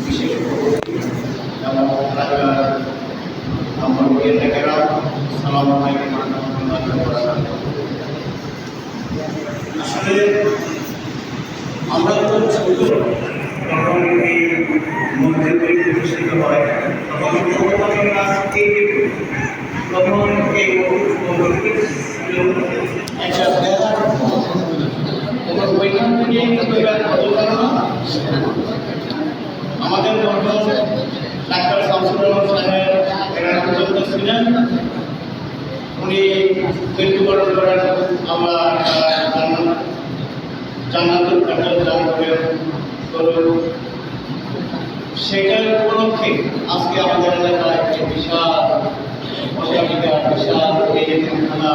বিশেষ এবং আমার কেয়ারটেকাররা সালাম আলাইকুম আসলে আমরা তো ছোট তখন এই মধ্যে প্রতিষ্ঠিত হয় তখন তখন এই একটা ওইখান থেকে আমাদের বর্তমান ডাক্তার শামসুর রহমান সাহেব এখানে উপস্থিত ছিলেন। উনি মৃত্যুবরণ করেন আমরা জান্নাতুল ফেরদৌস দান করেন। সেটার উপলক্ষে আজকে আমাদের এলাকায় বিশাল বিশাল এখানা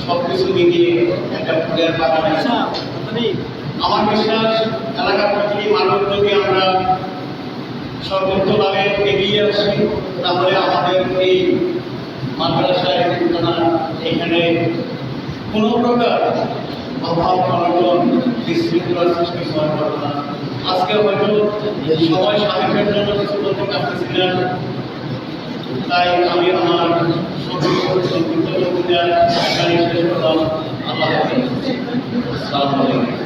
সব কিছু মিলিয়ে একটা ফুলের বাগান। আমার বিশ্বাস এলাকার প্রতিটি মানুষ যদি আমরা সর্বোচ্চভাবে এগিয়ে আসি তাহলে আমাদের এই মাদ্রাসায় এখানে কোনো প্রকার অভাব অনটন বিশৃঙ্খলার সৃষ্টি হওয়ার কথা না। আজকে হয়তো সবাই সাহেবের জন্য কিছু বলতে পারতেছিলেন, তাই আমি আমার সংক্ষিপ্ত বক্তৃতা এখানে শেষ করলাম। আল্লাহ হাফেজ। আসসালামু আলাইকুম।